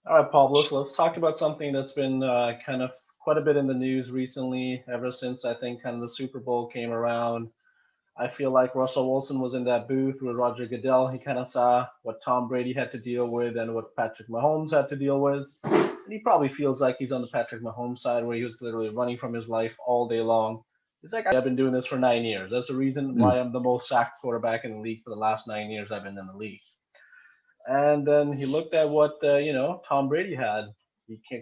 All right, Pablo. So let's talk about something that's been kind of quite a bit in the news recently. Ever since I think kind of the Super Bowl came around, I feel like Russell Wilson was in that booth with Roger Goodell. He kind of saw what Tom Brady had to deal with and what Patrick Mahomes had to deal with. And he probably feels like he's on the Patrick Mahomes side where he was literally running from his life all day long. He's like, I've been doing this for 9 years. That's the reason Mm. why I'm the most sacked quarterback in the league for the last 9 years I've been in the league. And then he looked at what Tom Brady had.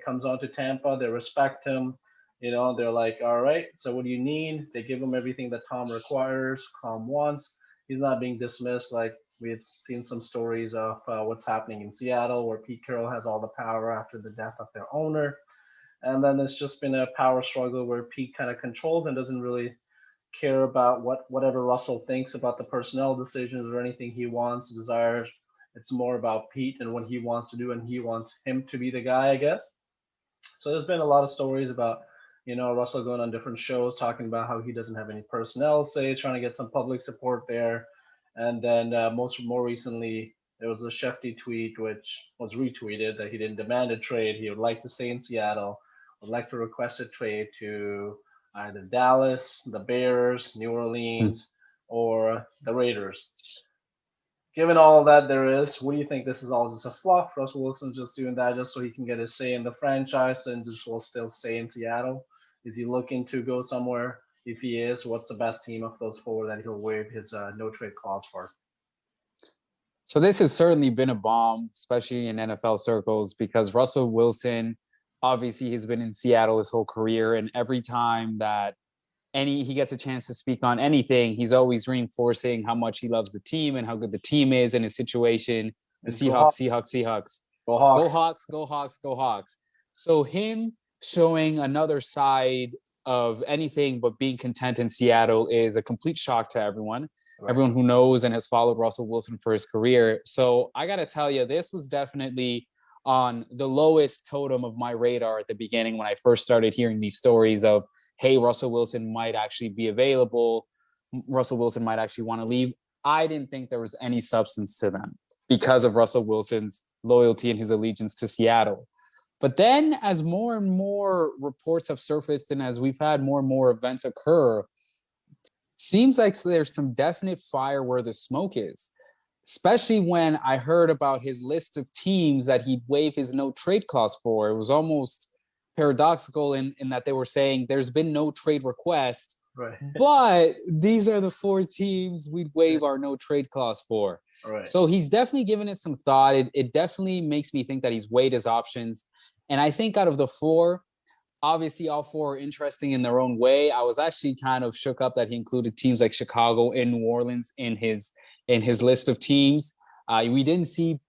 Comes on to Tampa. They respect him. They're like, all right. So what do you need? They give him everything that Tom requires. Tom wants. He's not being dismissed. Like we've seen some stories of what's happening in Seattle, where Pete Carroll has all the power after the death of their owner. And then it's just been a power struggle where Pete kind of controls and doesn't really care about whatever Russell thinks about the personnel decisions or anything he wants, desires. It's more about Pete and what he wants to do, and he wants him to be the guy, I guess. So there's been a lot of stories about Russell going on different shows talking about how he doesn't have any personnel say, trying to get some public support there. And then more recently, there was a Shefty tweet which was retweeted that he didn't demand a trade. He would like to stay in Seattle, would like to request a trade to either Dallas, the Bears, New Orleans, or the Raiders. Given all that there is, what do you think? This is all just a fluff? Russell Wilson just doing that just so he can get his say in the franchise and just will still stay in Seattle? Is he looking to go somewhere? If he is, what's the best team of those four that he'll waive his no trade clause for? So this has certainly been a bomb, especially in NFL circles, because Russell Wilson obviously has been in Seattle his whole career, and every time that he gets a chance to speak on anything, he's always reinforcing how much he loves the team and how good the team is and his situation. The Seahawks, Seahawks, Seahawks. Go Hawks. Go Hawks, go Hawks, go Hawks. So him showing another side of anything but being content in Seattle is a complete shock to everyone. Right. Everyone who knows and has followed Russell Wilson for his career. So I got to tell you, this was definitely on the lowest totem of my radar at the beginning when I first started hearing these stories of, hey, Russell Wilson might actually be available. Russell Wilson might actually want to leave. I didn't think there was any substance to them because of Russell Wilson's loyalty and his allegiance to Seattle. But then as more and more reports have surfaced and as we've had more and more events occur, seems like there's some definite fire where the smoke is, especially when I heard about his list of teams that he'd waive his no trade clause for. It was almost paradoxical in that they were saying there's been no trade request, right, but these are the four teams we'd waive our no trade clause for. Right. So he's definitely given it some thought. It definitely makes me think that he's weighed his options. And I think out of the four, obviously all four are interesting in their own way. I was actually kind of shook up that he included teams like Chicago and New Orleans in his list of teams. We didn't see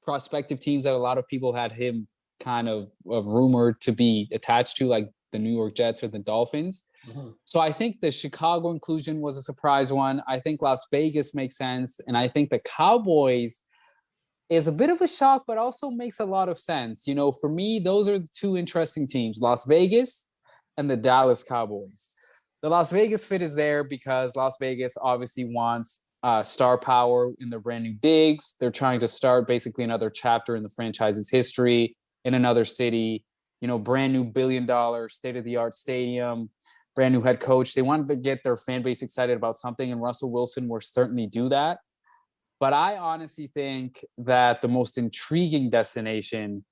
prospective teams that a lot of people had him kind of rumored to be attached to, like the New York Jets or the Dolphins. Mm-hmm. So I think the Chicago inclusion was a surprise one. I think Las Vegas makes sense. And I think the Cowboys is a bit of a shock, but also makes a lot of sense. You know, for me, those are the two interesting teams, Las Vegas and the Dallas Cowboys. The Las Vegas fit is there because Las Vegas obviously wants star power in their brand new digs. They're trying to start basically another chapter in the franchise's history in another city, you know, brand new $1 billion state-of-the-art stadium, brand new head coach. They wanted to get their fan base excited about something, and Russell Wilson will certainly do that. But I honestly think that the most intriguing destination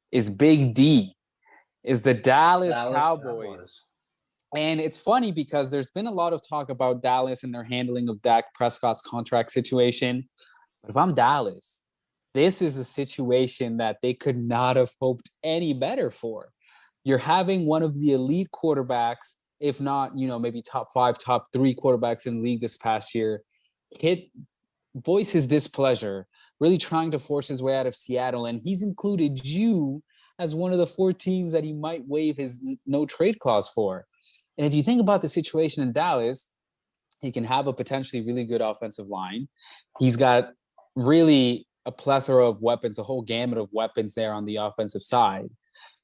is Big D, is the Dallas Cowboys. And it's funny because there's been a lot of talk about Dallas and their handling of Dak Prescott's contract situation. But if I'm Dallas, this is a situation that they could not have hoped any better for. You're having one of the elite quarterbacks, if not, you know, maybe top 5, top 3 quarterbacks in the league this past year, voice his displeasure, really trying to force his way out of Seattle. And he's included you as one of the 4 teams that he might waive his no trade clause for. And if you think about the situation in Dallas, he can have a potentially really good offensive line. He's got really a plethora of weapons, a whole gamut of weapons there on the offensive side.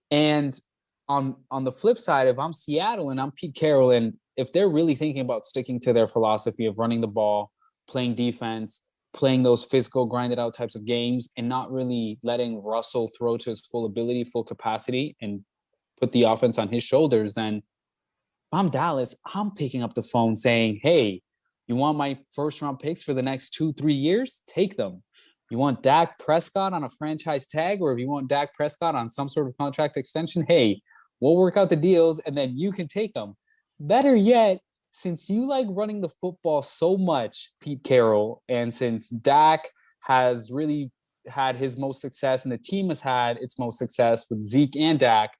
And on the flip side, if I'm Seattle and I'm Pete Carroll, and if they're really thinking about sticking to their philosophy of running the ball, playing defense, playing those physical, grinded out types of games and not really letting Russell throw to his full ability, full capacity, and put the offense on his shoulders, then if I'm Dallas, I'm picking up the phone saying, hey, you want my first round picks for the next 2-3 years? Take them. You want Dak Prescott on a franchise tag, or if you want Dak Prescott on some sort of contract extension, hey, we'll work out the deals and then you can take them. Better yet, since you like running the football so much, Pete Carroll, and since Dak has really had his most success and the team has had its most success with Zeke and Dak,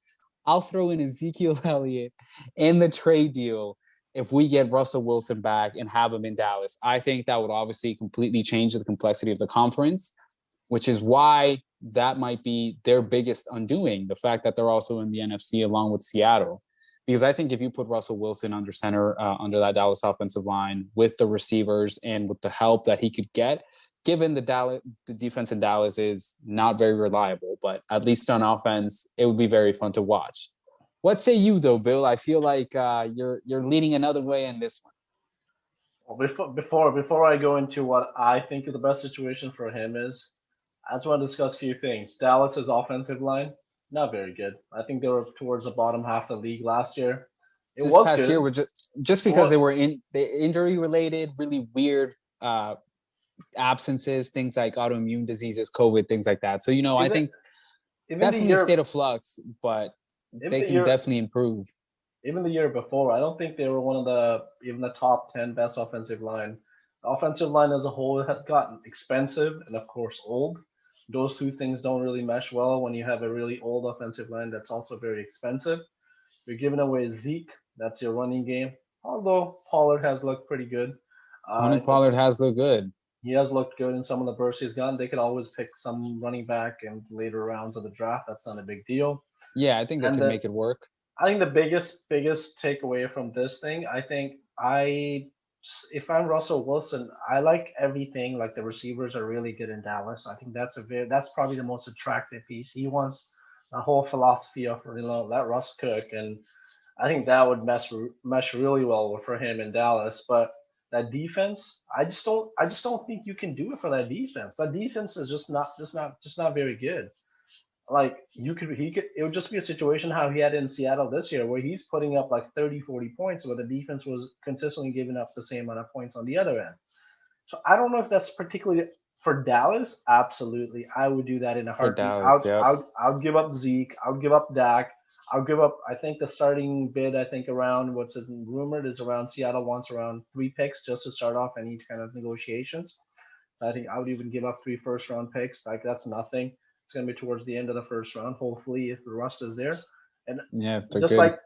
I'll throw in Ezekiel Elliott in the trade deal if we get Russell Wilson back and have him in Dallas. I think that would obviously completely change the complexity of the conference, which is why that might be their biggest undoing, the fact that they're also in the NFC along with Seattle. Because I think if you put Russell Wilson under center, under that Dallas offensive line with the receivers and with the help that he could get, given the defense in Dallas is not very reliable, but at least on offense, it would be very fun to watch. What say you though, Bill? I feel like you're leaning another way in this one. Well, before I go into what I think the best situation for him is, I just want to discuss a few things. Dallas's offensive line, not very good. I think they were towards the bottom half of the league last year. It This was past year, good. were just because they were injury related, really weird absences, things like autoimmune diseases, COVID, things like that. So I Even think even the definitely a year state of flux, but even they the can year definitely improve. even the year before, I don't think they were one of the even the top 10 best offensive line. The offensive line as a whole has gotten expensive and of course old. Those two things don't really mesh well when you have a really old offensive line that's also very expensive. You're giving away Zeke, that's your running game. Although Pollard has looked pretty good. Tony Uh, Pollard has looked good. he has looked good in some of the bursts he's gotten. They could always pick some running back in later rounds of the draft. That's not a big deal. Yeah, I think they And can the make it work. I think the biggest takeaway from this thing, I think if I'm Russell Wilson, I like everything. Like the receivers are really good in Dallas. I think that's probably the most attractive piece. He wants a whole philosophy of let Russ cook, and I think that would mesh really well for him in Dallas. But that defense, I just don't think you can do it for that defense. That defense is just not very good. Like he could it would just be a situation how he had in Seattle this year where he's putting up like 30, 40 points where the defense was consistently giving up the same amount of points on the other end. So I don't know if that's particularly for Dallas. Absolutely, I would do that in a For heartbeat. Dallas, yep. I'll give up Zeke. I'll give up Dak. I'll give up. I think the starting bid. I think around what's it rumored is around Seattle wants around 3 picks just to start off any kind of negotiations. I think I would even give up 3 first round picks. Like that's nothing. It's gonna be towards the end of the first round. Hopefully, if the rust is there, and Yeah, they're just good. like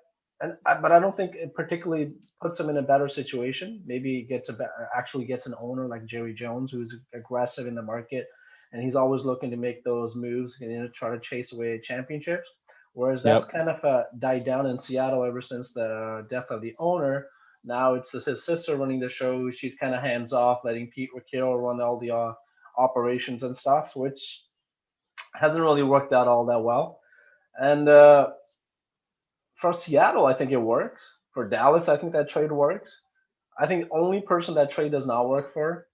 but I don't think it particularly puts him in a better situation. Maybe he actually gets an owner like Jerry Jones, who's aggressive in the market, and he's always looking to make those moves and try to chase away championships. Whereas that's Yep. kind of died down in Seattle ever since the death of the owner. Now it's his sister running the show. She's kind of hands off, letting Pete Carroll run all the operations and stuff, which hasn't really worked out all that well. And for Seattle, I think it works. For Dallas, I think that trade works. I think the only person that trade does not work for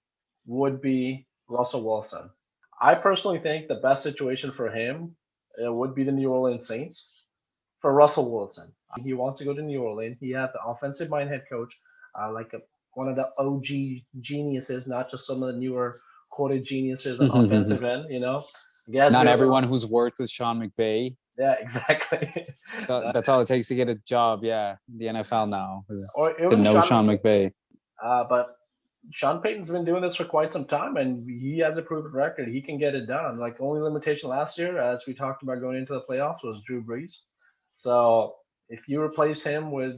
would be Russell Wilson. I personally think the best situation for him would be the New Orleans Saints for Russell Wilson. He wants to go to New Orleans. He has the offensive mind head coach, one of the OG geniuses, not just some of the newer quoted geniuses on offensive end. He has Not very everyone who's worked with Sean McVay. yeah, exactly. So that's all it takes to get a job. Yeah, the NFL now is Or to even know Sean McVay. but Sean Payton's been doing this for quite some time, and he has a proven record. He can get it done. Like only limitation last year, as we talked about going into the playoffs, was Drew Brees. So if you replace him with,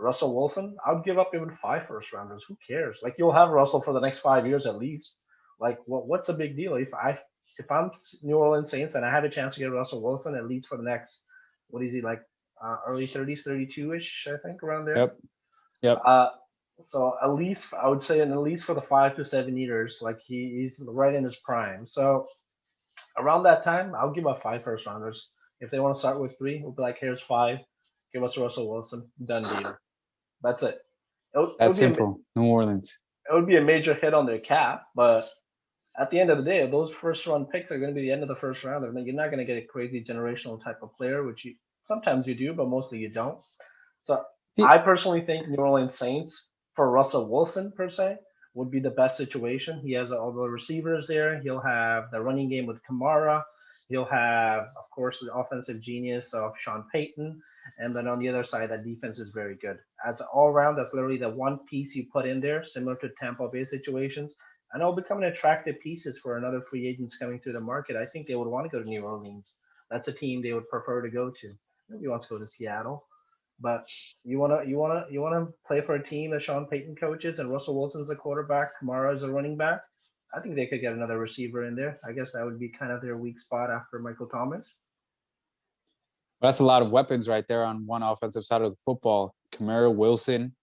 Russell Wilson, I would give up even 5 first rounders. Who cares? Like you'll have Russell for the next 5 years at least. Like what's the big deal? If I'm New Orleans Saints and I have a chance to get Russell Wilson at least for the next, what is he like, early 30s, 32 ish, I think around there. Yep. Yep. Uh, so at least I would say, and at least for the 5 to 7 years, like he's right in his prime. So around that time, I'll give up 5 first rounders. If they want to start with three, we'll be like, here's five. Give us Russell Wilson. Done deal. That's it. It would That's be simple. New Orleans. it would be a major hit on their cap, but at the end of the day, those first round picks are going to be the end of the first round. I mean, you're not going to get a crazy generational type of player, which you sometimes you do, but mostly you don't. So The- I personally think New Orleans Saints for Russell Wilson per se would be the best situation. He has all the receivers there. He'll have the running game with Kamara. He'll have, of course, the offensive genius of Sean Payton. And then on the other side, that defense is very good. As all round, that's literally the one piece you put in there, similar to Tampa Bay situations. And it'll become an attractive pieces for another free agents coming through the market. I think they would want to go to New Orleans. That's a team they would prefer to go to. Nobody wants to go to Seattle. But you wanna play for a team that Sean Payton coaches and Russell Wilson's a quarterback, Kamara is a running back. I think they could get another receiver in there. I guess that would be kind of their weak spot after Michael Thomas. That's a lot of weapons right there on one offensive side of the football. Kamara, Wilson,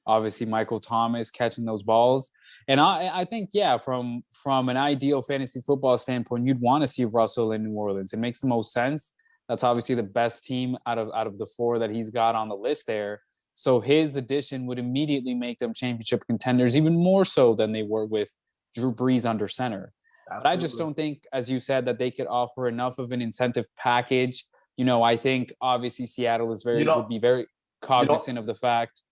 obviously Michael Thomas catching those balls. And I think, yeah, from an ideal fantasy football standpoint, you'd want to see Russell in New Orleans. It makes the most sense. That's obviously the best team out of the four that he's got on the list there. So his addition would immediately make them championship contenders, even more so than they were with Drew Brees under center. But I just Absolutely. don't think, as you said, that they could offer enough of an incentive package. I think obviously Seattle You don't would be very you don't cognizant of the fact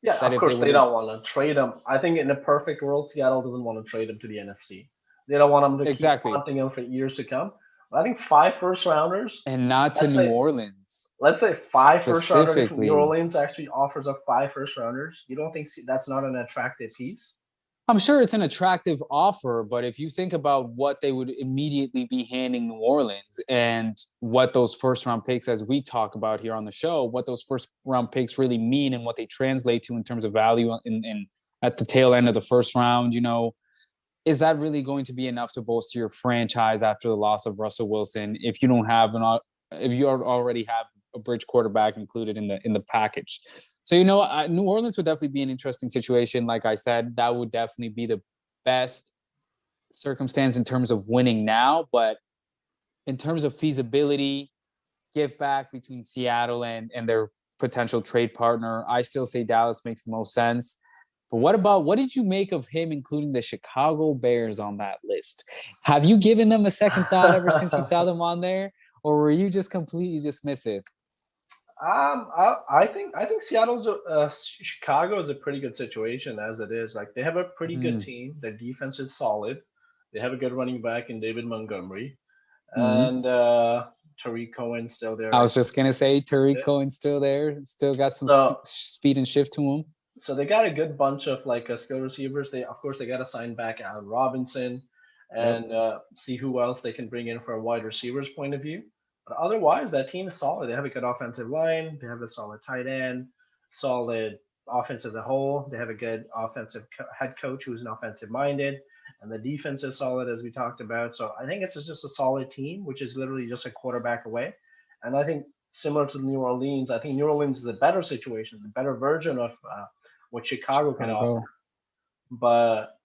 Yeah, that of if they course were they to don't want to trade him. I think in a perfect world, Seattle doesn't want to trade him to the NFC. They don't want him to keep exactly, hunting him for years to come. But I think five first rounders. and not to Let's New say Orleans let's say five first rounders. If New specifically. Orleans actually offers up five first rounders, you don't think that's not an attractive piece? I'm sure it's an attractive offer, but if you think about what they would immediately be handing New Orleans and what those first round picks, as we talk about here on the show, what those first round picks really mean and what they translate to in terms of value in at the tail end of the first round, is that really going to be enough to bolster your franchise after the loss of Russell Wilson if you don't have if you already have a bridge quarterback included in the package? So New Orleans would definitely be an interesting situation. Like I said, that would definitely be the best circumstance in terms of winning now, but in terms of feasibility, give back between Seattle and their potential trade partner, I still say Dallas makes the most sense. But what did you make of him including the Chicago Bears on that list? Have you given them a second thought ever since you saw them on there, or were you just completely dismissive? I think Chicago is a pretty good situation as it is. Like they have a pretty good Mm-hmm. team. Their defense is solid. They have a good running back in David Montgomery, Mm-hmm. and Tariq Cohen's still there. I I was just gonna say Tariq think. Cohen's still there, still got some So speed and shift to him. so they got a good bunch of like skill receivers. They of course they got to sign back Allen Robinson Yep. and see who else they can bring in for a wide receivers point of view. But otherwise, that team is solid. They have a good offensive line. They have a solid tight end, solid offense as a whole. They have a good offensive head coach who's an offensive minded, and the defense is solid as we talked about. So I think it's just a solid team, which is literally just a quarterback away. And I think similar to New Orleans, I think New Orleans is a better situation, the better version of what Chicago can offer. Chicago. But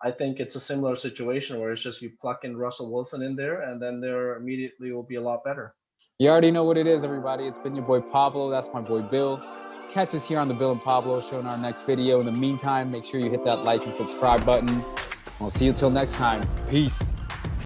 I think it's a similar situation where it's just you pluck in Russell Wilson in there, and then there immediately will be a lot better. You already know what it is, everybody. It's been your boy Pablo. That's my boy Bill. Catch us here on the Bill and Pablo show in our next video. In the meantime, make sure you hit that like and subscribe button. We'll see you till next time. Peace.